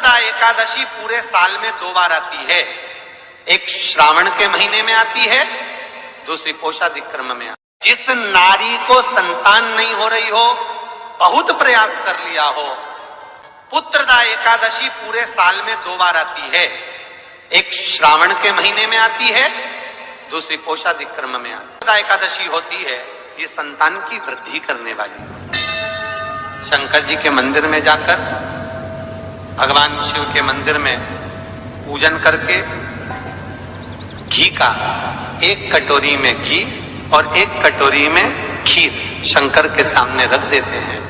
पुत्रदा एकादशी पूरे साल में 2 बार आती है। एक श्रावण के महीने में आती है, दूसरी पोषादिक्रम में आती है। जिस नारी को संतान नहीं हो रही हो, बहुत प्रयास कर लिया हो, पुत्रदा एकादशी पूरे साल में 2 बार आती है। एक श्रावण के महीने में आती है, दूसरी पोषादिक्रम में आती है। पुत्रदा एकादशी होती है, ये संतान की वृद्धि करने वाली। शंकर जी के मंदिर में जाकर, भगवान शिव के मंदिर में पूजन करके घी का 1 कटोरी में घी और 1 कटोरी में खीर शंकर के सामने रख देते हैं।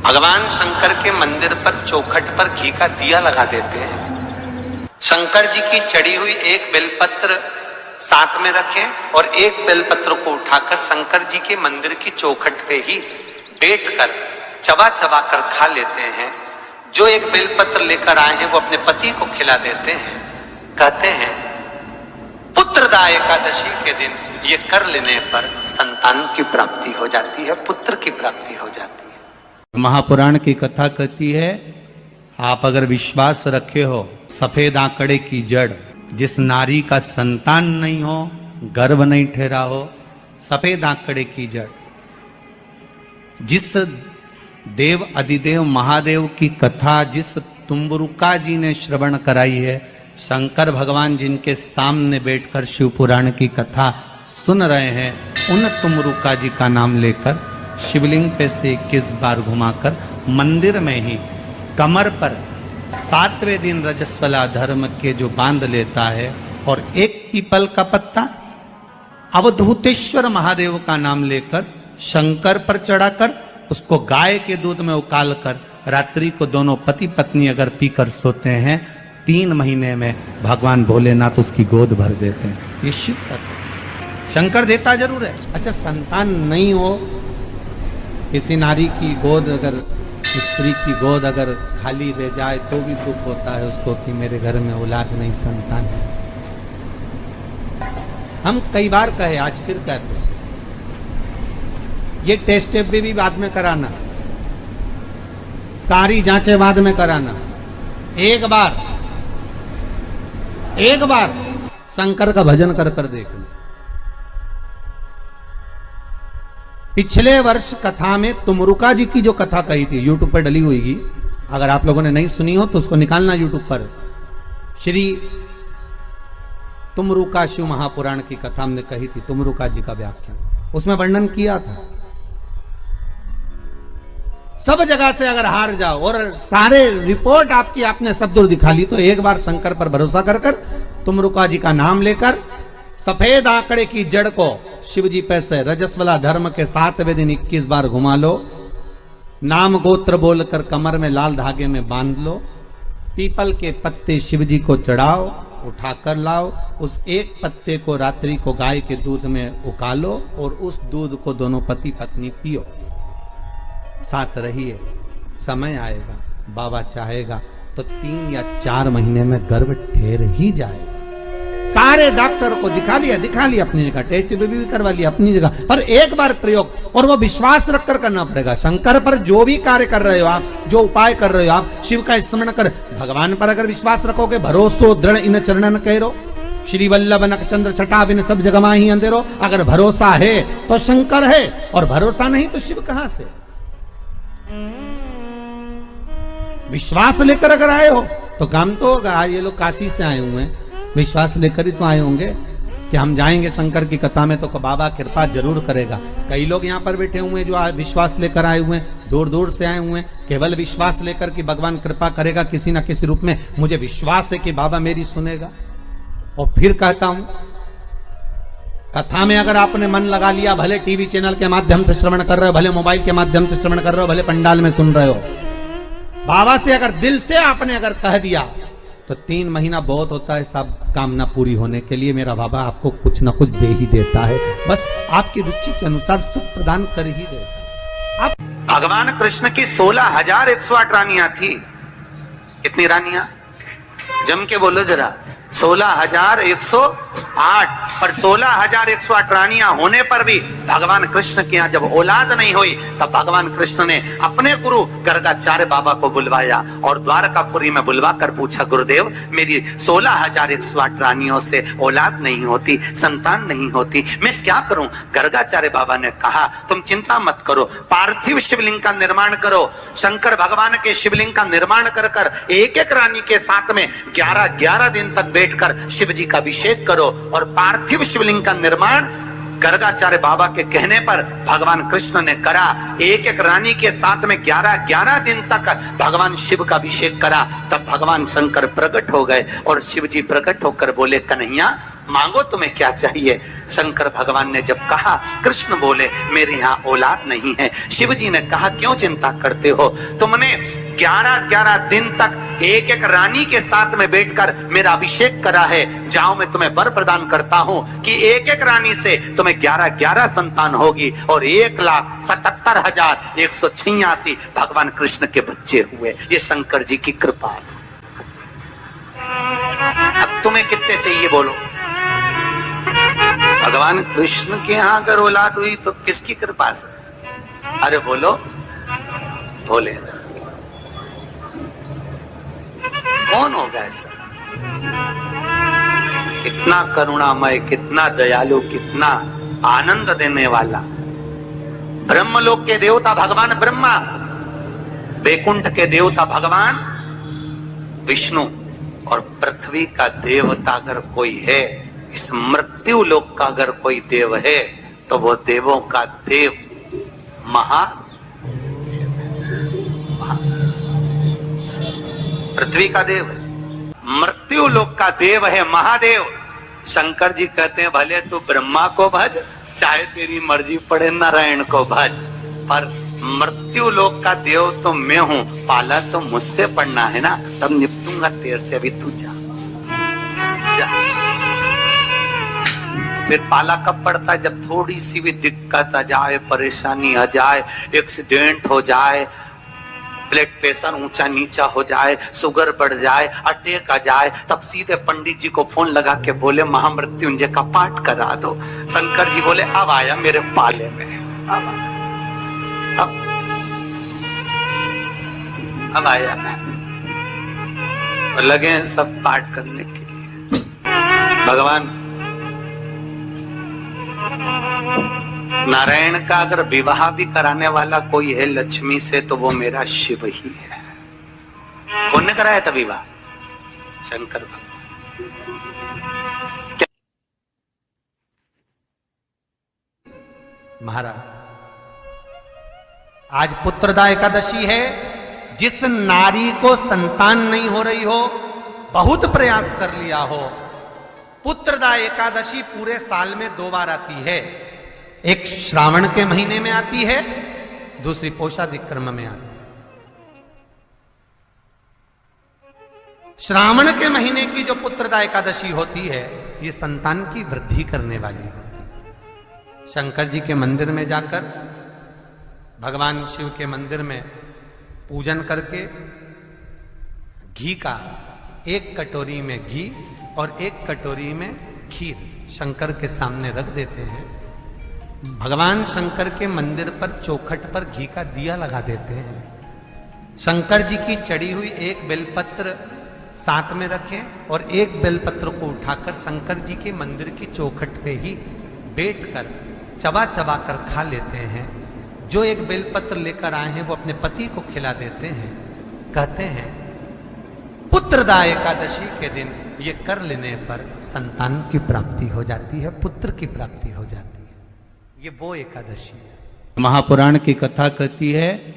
भगवान शंकर के मंदिर पर चौखट पर घी का दिया लगा देते हैं। शंकर जी की चढ़ी हुई 1 बेलपत्र साथ में रखें और 1 बेलपत्र को उठाकर शंकर जी के मंदिर की चौखट पे ही बैठकर चबा चबा कर खा लेते हैं। जो 1 बेलपत्र लेकर आए हैं वो अपने पति को खिला देते हैं। कहते हैं पुत्रदा एकादशी के दिन ये कर लेने पर संतान की प्राप्ति हो जाती है, पुत्र की प्राप्ति हो जाती है। महापुराण की कथा कहती है, आप अगर विश्वास रखे हो, सफेद आंकड़े की जड़, जिस नारी का संतान नहीं हो, गर्भ नहीं ठहरा हो, सफेद आंकड़े की जड़, जिस देव अधिदेव महादेव की कथा जिस तुम्बरुका जी ने श्रवण कराई है, शंकर भगवान जिनके सामने बैठकर शिव पुराण की कथा सुन रहे हैं, उन तुम्बरुका जी का नाम लेकर शिवलिंग पे से 21 बार घुमाकर मंदिर में ही कमर पर 7वें दिन रजस्वला धर्म के जो बांध लेता है और 1 पीपल का पत्ता अवधूतेश्वर महादेव का नाम लेकर शंकर पर चढ़ाकर उसको गाय के दूध में उकाल कर रात्रि को दोनों पति पत्नी अगर पीकर सोते हैं, 3 महीने में भगवान भोलेनाथ उसकी गोद भर देते हैं। ये शिव तत्व। शंकर देता जरूर है। अच्छा, संतान नहीं हो, किसी नारी की गोद अगर, स्त्री की गोद अगर खाली रह जाए तो भी दुख होता है उसको कि मेरे घर में औलाद नहीं, संतान है। हम कई बार कहे, आज फिर कहते हैं, ये टेस्ट भी बाद में कराना, सारी जांचें बाद में कराना। एक बार शंकर का भजन कर कर देखना। पिछले वर्ष कथा में तुमरुका जी की जो कथा कही थी, यूट्यूब पर डली हुई, अगर आप लोगों ने नहीं सुनी हो तो उसको निकालना यूट्यूब पर। श्री तुमरुका शिव महापुराण की कथा हमने कही थी, तुमरुका जी का व्याख्यान, उसमें वर्णन किया था। सब जगह से अगर हार जाओ और सारे रिपोर्ट आपकी आपने सब दूर दिखा ली, तो एक बार शंकर पर भरोसा कर कर तुमरुका जी का नाम लेकर सफेद आंकड़े की जड़ को शिव जी पे से रजस्वला धर्म के 7वें दिन 21 बार घुमा लो, नाम गोत्र बोलकर कमर में लाल धागे में बांध लो, पीपल के पत्ते शिव जी को चढ़ाओ, उठाकर लाओ, उस 1 पत्ते को रात्रि को गाय के दूध में उकालो और उस दूध को दोनों पति पत्नी पियो, साथ रहिए। समय आएगा, बाबा चाहेगा तो 3 या 4 महीने में गर्भ ठहर ही जाएगा। सारे डॉक्टर को दिखा लिया अपनी जगह, टेस्ट भी करवा लिया अपनी जगह, पर एक बार प्रयोग, और वो विश्वास रखकर करना पड़ेगा। शंकर पर जो भी कार्य कर रहे हो आप, जो उपाय कर रहे हो आप, शिव का स्मरण कर, भगवान पर अगर विश्वास रखोगे, भरोसो दृढ़ इन चरणन करो, श्री वल्लभ नख चंद्र छटा बिन सब जगमा ही अंधेरो। अगर भरोसा है तो शंकर है, और भरोसा नहीं तो शिव कहां से। विश्वास लेकर अगर आए हो तो काम तो होगा। ये लोग काशी से आए हुए हैं, विश्वास लेकर ही तो आए होंगे कि हम जाएंगे शंकर की कथा में तो बाबा कृपा जरूर करेगा। कई लोग यहाँ पर बैठे हुए हैं जो विश्वास लेकर आए हुए हैं, दूर दूर से आए हुए हैं, केवल विश्वास लेकर कि भगवान कृपा करेगा किसी ना किसी रूप में, मुझे विश्वास है कि बाबा मेरी सुनेगा। और फिर कहता हूं, कथा में अगर आपने मन लगा लिया, भले टीवी चैनल के माध्यम से श्रवण कर रहे हो, भले मोबाइल के माध्यम से श्रवण कर रहे हो, भले पंडाल में सुन रहे हो, बाबा से अगर दिल से आपने अगर कह दिया तो 3 महीना बहुत होता है सब कामना पूरी होने के लिए। मेरा बाबा आपको कुछ ना कुछ दे ही देता है, बस आपकी रुचि के अनुसार सुख प्रदान कर ही देता है। भगवान कृष्ण की 16,108 रानियां थी। कितनी रानियां? जम के बोलो जरा। 16,108। पर 16,108 रानियां होने पर भी भगवान कृष्ण के यहाँ जब औलाद नहीं हुई तब भगवान कृष्ण ने अपने गुरु गर्गाचार्य बाबा को बुलवाया और द्वारकापुरी में बुलवा कर पूछा, गुरुदेव मेरी 16,108 रानियों से औलाद नहीं होती, संतान नहीं होती, मैं क्या करूं? गर्गाचार्य बाबा ने कहा, तुम चिंता मत करो, पार्थिव शिवलिंग का निर्माण करो। शंकर भगवान के शिवलिंग का निर्माण कर कर एक एक रानी के साथ में 11-11 दिन तक बैठकर शिव जी का अभिषेक करो। और पार्थिव शिवलिंग का निर्माण गर्गाचार्य बाबा के कहने पर भगवान कृष्ण ने करा। एक एक रानी के साथ में 11-11 दिन तक भगवान शिव का अभिषेक करा। तब भगवान शंकर प्रकट हो गए और शिव जी प्रकट होकर बोले, कन्हैया मांगो तुम्हें क्या चाहिए? शंकर भगवान ने जब कहा, कृष्ण बोले मेरे यहाँ औलाद नहीं है। शिव जी ने कहा, क्यों चिंता करते हो? तुमने 11-11 दिन तक एक एक रानी के साथ में बैठकर मेरा अभिषेक करा है। जाओ मैं तुम्हें वर प्रदान करता हूं कि एक एक रानी से तुम्हें 11-11 संतान होगी और 1,77,186 भगवान कृष्ण के बच्चे हुए। ये शंकर जी की कृपा से। अब तुम्हें कितने चाहिए बोलो? भगवान कृष्ण के यहाँ अगर औलाद हुई तो किसकी कृपा से? अरे बोलो, भोले कौन होगा ऐसा? कितना करुणामय, कितना दयालु, कितना आनंद देने वाला। ब्रह्मलोक के देवता भगवान ब्रह्मा, वैकुंठ के देवता भगवान विष्णु और पृथ्वी का देवता अगर कोई है, इस मृत्यु लोक का अगर कोई देव है तो वो देवों का देव पृथ्वी का देव है, मृत्यु लोक का देव है महादेव। शंकर जी कहते हैं, भले तू ब्रह्मा को भज, चाहे तेरी मर्जी पड़े नारायण को भज, पर मृत्यु लोक का देव तो मैं हूं, पाला तो मुझसे पड़ना है ना, तब निपटूंगा तेरे से। अभी तू जा। फिर पाला कब पड़ता है? जब थोड़ी सी भी दिक्कत आ जाए, परेशानी आ जाए, एक्सीडेंट हो जाए, ब्लड प्रेशर ऊंचा नीचा हो जाए, शुगर बढ़ जाए, अटैक आ जाए, तब सीधे पंडित जी को फोन लगा के बोले महामृत्युंजय का पाठ करा दो। शंकर जी बोले अब आया मेरे पाले में, अब आया और लगे सब पाठ करने के लिए। भगवान नारायण का अगर विवाह भी कराने वाला कोई है लक्ष्मी से तो वो मेरा शिव ही है। कौन ने कराया था विवाह? शंकर भगवान। महाराज आज पुत्रदा एकादशी है। जिस नारी को संतान नहीं हो रही हो, बहुत प्रयास कर लिया हो, पुत्रदा एकादशी पूरे साल में 2 बार आती है। एक श्रावण के महीने में आती है, दूसरी पौषाधिक क्रम में आती है। श्रावण के महीने की जो पुत्रदा एकादशी होती है, ये संतान की वृद्धि करने वाली होती है। शंकर जी के मंदिर में जाकर, भगवान शिव के मंदिर में पूजन करके घी का 1 कटोरी में घी और 1 कटोरी में खीर शंकर के सामने रख देते हैं। भगवान शंकर के मंदिर पर चौखट पर घी का दिया लगा देते हैं। शंकर जी की चढ़ी हुई 1 बेलपत्र साथ में रखें और 1 बेलपत्र को उठाकर शंकर जी के मंदिर की चौखट पे ही बैठकर चबा चबा कर खा लेते हैं। जो 1 बेलपत्र लेकर आए हैं वो अपने पति को खिला देते हैं। कहते हैं पुत्रदा एकादशी के दिन ये कर लेने पर संतान की प्राप्ति हो जाती है, पुत्र की प्राप्ति हो जाती है। ये वो एकादशी है। महापुराण की कथा कहती है,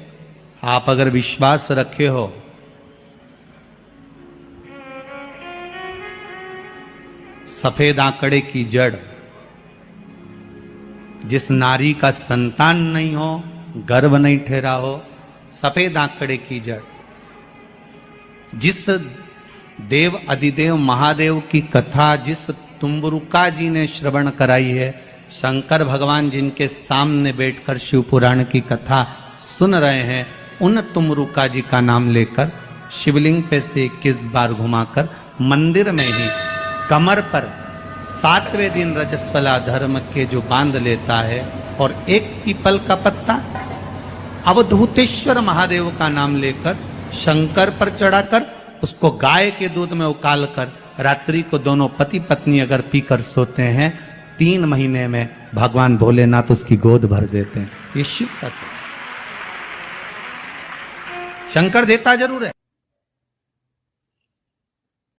आप अगर विश्वास रखे हो सफेद आंकड़े की जड़, जिस नारी का संतान नहीं हो, गर्भ नहीं ठहरा हो, सफेद आंकड़े की जड़, जिस देव अधिदेव महादेव की कथा जिस तुम्बरुका जी ने श्रवण कराई है, शंकर भगवान जिनके सामने बैठकर शिव पुराण की कथा सुन रहे हैं, उन तुमरुका जी का नाम लेकर शिवलिंग पे से 21 बार घुमाकर मंदिर में ही कमर पर 7वें दिन रजस्वला धर्म के जो बांध लेता है, और एक पीपल का पत्ता अवधूतेश्वर महादेव का नाम लेकर शंकर पर चढ़ाकर उसको गाय के दूध में उकाल कर रात्रि को दोनों पति पत्नी अगर पीकर सोते हैं 3 महीने में भगवान भोलेनाथ उसकी गोद भर देते हैं। ये शिव का शंकर देता जरूर है।